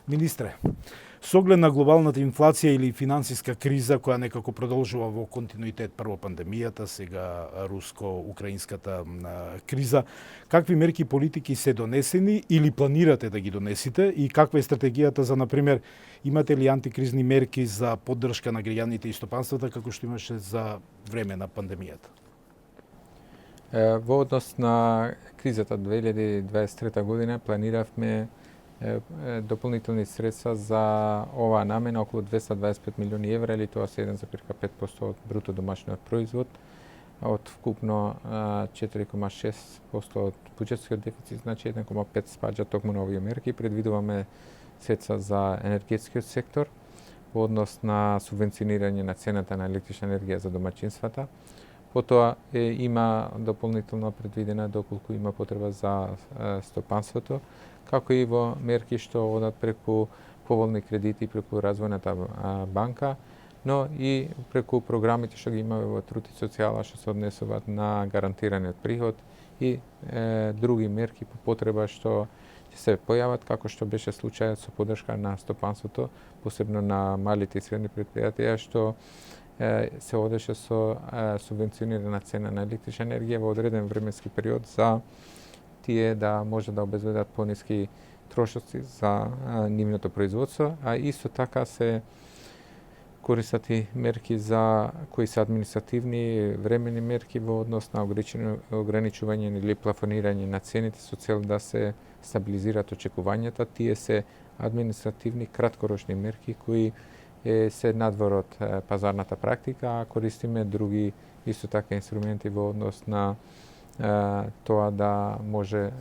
Министре, со оглед на глобалната инфлација или финансиска криза која некако продолжува во континуитет, прво пандемијата, сега руско-украинската криза, какви мерки и политики се донесени или планирате да ги донесите и каква е стратегијата за, например, имате ли антикризни мерки за поддршка на граѓаните и стопанствата како што имаше за време на пандемијата? Во однос на кризата 2023 година планиравме дополнителни средства за оваа намена околу 225 милиони евра, или тоа се 1,5% од бруто домашниот производ, од вкупно 4,6% од буџетскиот дефицит, значи 1,5 спаѓа токму на овие мерки. Предвидуваме средства за енергетскиот сектор во однос на субвенционирање на цената на електрична енергија за домаќинствата. Потоа има дополнително предвидена доколку има потреба за стопанството, како и во мерки што одат преку поволни кредити преку развојната банка, но и преку програмите што ги имаме во труд и социјала што се однесуваат на гарантираниот приход и други мерки по потреба што ќе се појават, како што беше случајот со поддршка на стопанството, посебно на малите и средни претпријатија што се одеше со субвенционирана цена на електрична енергија во одреден временски период за тие да може да обезбедат пониски трошоци за нивното производство, а исто така се користат и мерки за кои се административни времени мерки во однос на ограничување или плафонирање на цените со цел да се стабилизираат очекувањата. Тие се административни краткорочни мерки кои се надвор од пазарната практика, а користиме други исто така инструменти во однос на тоа да може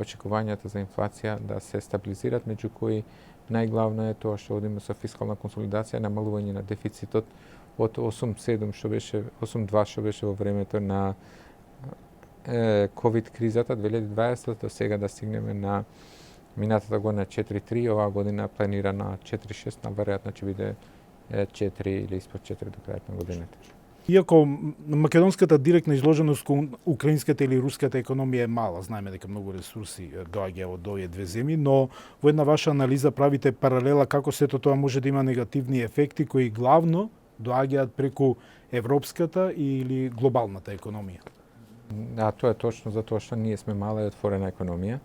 очекувањата за инфлација да се стабилизираат, меѓу кои најглавно е тоа што одиме со фискална консолидација, намалување на дефицитот од 8,7 што беше 8,2 што беше во времето на ковид кризата 2020 до сега да стигнеме на минатата година 4,3, оваа година планирана 4,6, наверојатно ќе биде 4 или испод 4 до крајот на годината. Иако македонската директна изложеност кон украинската или руската економија е мала, знаеме дека многу ресурси доаѓаат од овие две земји, но во една ваша анализа правите паралела како сето тоа може да има негативни ефекти кои главно доаѓаат преку европската или глобалната економија. Да, тоа е точно затоа што ние сме мала и отворена економија.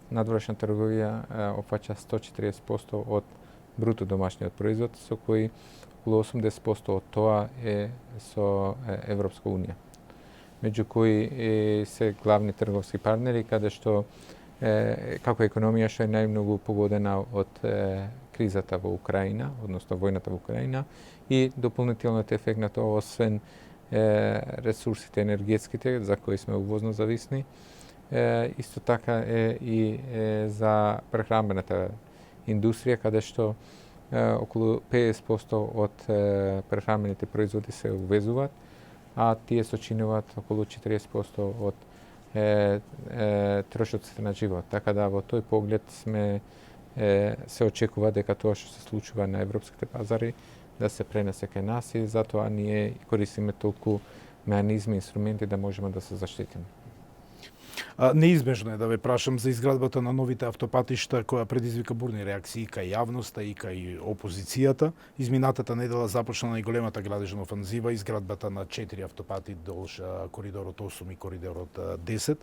Надворешна трговија опфаќа 140% од бруто домашниот производ, со кои околу 80% од тоа е со Европска унија, меѓу кои се главни трговски партнери, каде што како економија што е најмногу погодена од кризата во Украина, односно војната во Украина, и дополнителниот ефект на тоа, освен ресурсите енергетските, за кои сме увозно зависни, исто така е и за прехрамбената индустрија, каде што околу 50% од прехрамбените производи се увезуваат, а тие сочинуваат околу 40% од трошоците на живот. Така да во тој поглед се очекува дека тоа што се случува на европските пазари да се пренесе кај нас и затоа ние користиме толку меанизми, инструменти да можеме да се заштитиме. Неизбежно е да ве прашам за изградбата на новите автопатишта која предизвика бурни реакции кај јавноста и кај опозицијата. Изминатата недела започна најголемата градежна офанзива, изградбата на 4 автопати долж коридорот 8 и коридорот 10.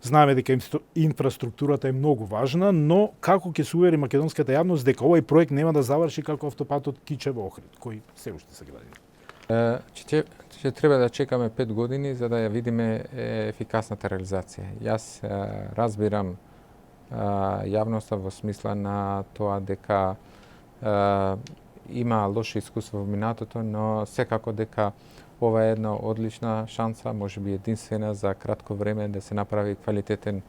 Знаеме дека инфраструктурата е многу важна, но како ќе се увери македонската јавност дека овој проект нема да заврши како автопатот Кичево-Охрид, кој се уште се гради? Ќе треба да чекаме 5 години за да ја видиме ефикасната реализација. Јас разбирам јавноста во смисла на тоа дека има лошо искуство во минатото, но секако дека ова е една одлична шанса, можеби единствена за кратко време да се направи квалитетен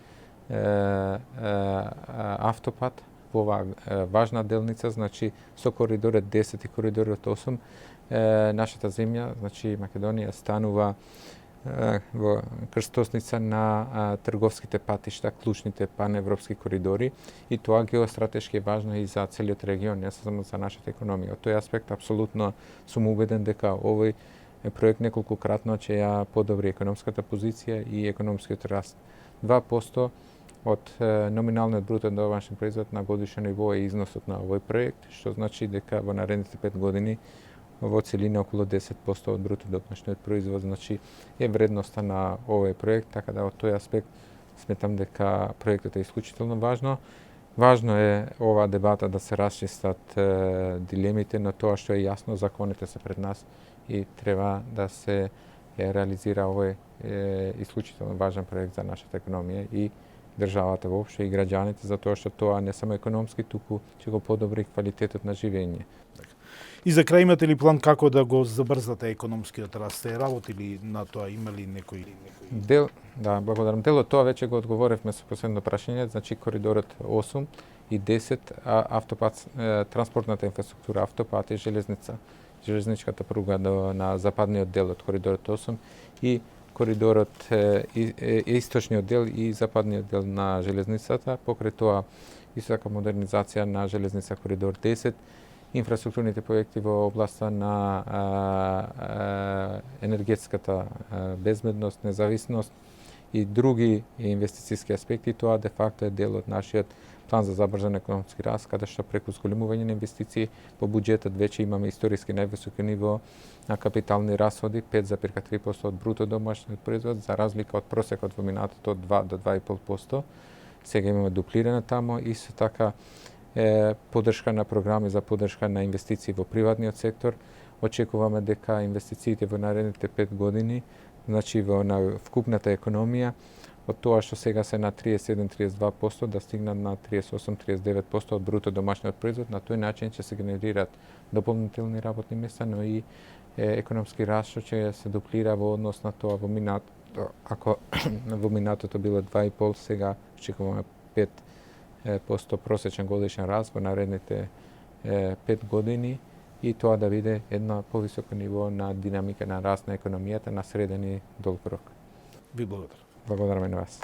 автопат во оваа важна делница, значи со коридорот 10 и коридорот 8, нашата земја, значи Македонија, станува во крстосница на трговските патишта, клучните паневропски коридори, и тоа геостратешки е важно и за целиот регион, не само за нашата економија. Од тој аспект апсолутно сум убеден дека овој проект неколкократно ќе ја подобри економската позиција и економскиот раст. 2% од номиналниот брутен домашен производ на годишно ниво е износот на овој проект, што значи дека во наредните 5 години во целина околу 10% од бруто домашниот производ, значи е вредноста на овој проект, така да од тој аспект сметам дека проектот е исклучително важно. Важно е оваа дебата да се расчистат дилемите, но тоа што е јасно, законите се пред нас и треба да се реализира овој исклучително важен проект за нашата економија и државата воопшто и граѓаните, затоа што тоа не само економски, туку ќе го подобри квалитетот на живење. И за крај имате ли план како да го забрзате економскиот раст? Се работили на тоа, има ли некој? Благодарам. Дел од тоа веќе го одговоривме со последно прашање, значи коридорот 8 и 10, автопат, транспортната инфраструктура, автопати, железничката пруга на западниот дел од коридорот 8 и коридорот источниот дел и западниот дел на железницата, покрај тоа исто така модернизација на железница коридор 10, инфраструктурните проекти во областа на енергетската безбедност, независност и други инвестициски аспекти. Тоа де факто е дел од нашиот план за забрзан економски раст, каде што преку зголемување на инвестиции по буџетот веќе имаме историски највисоко ниво на капитални расходи, 5,3% од бруто домашниот производ, за разлика од просекот во минатото од 2 до 2,5%. Сега имаме дуплирано тамо, исто така поддршка на програми за поддршка на инвестиции во приватниот сектор. Очекуваме дека инвестициите во наредните 5 години, значи во вкупната економија, од тоа што сега се на 37-32%, да стигнат на 38-39% од бруто домашниот производ. На тој начин ќе се генерират дополнителни работни места, но и економски раст што ќе се дуплира во однос на тоа во минатото. Ако во минатото било 2,5, сега очекуваме 5% просечен годишен раст во наредните 5 години и тоа да биде едно повисоко ниво на динамика на раст на економијата на среден и долг рок. Ви благодарам. Благодарам и на вас.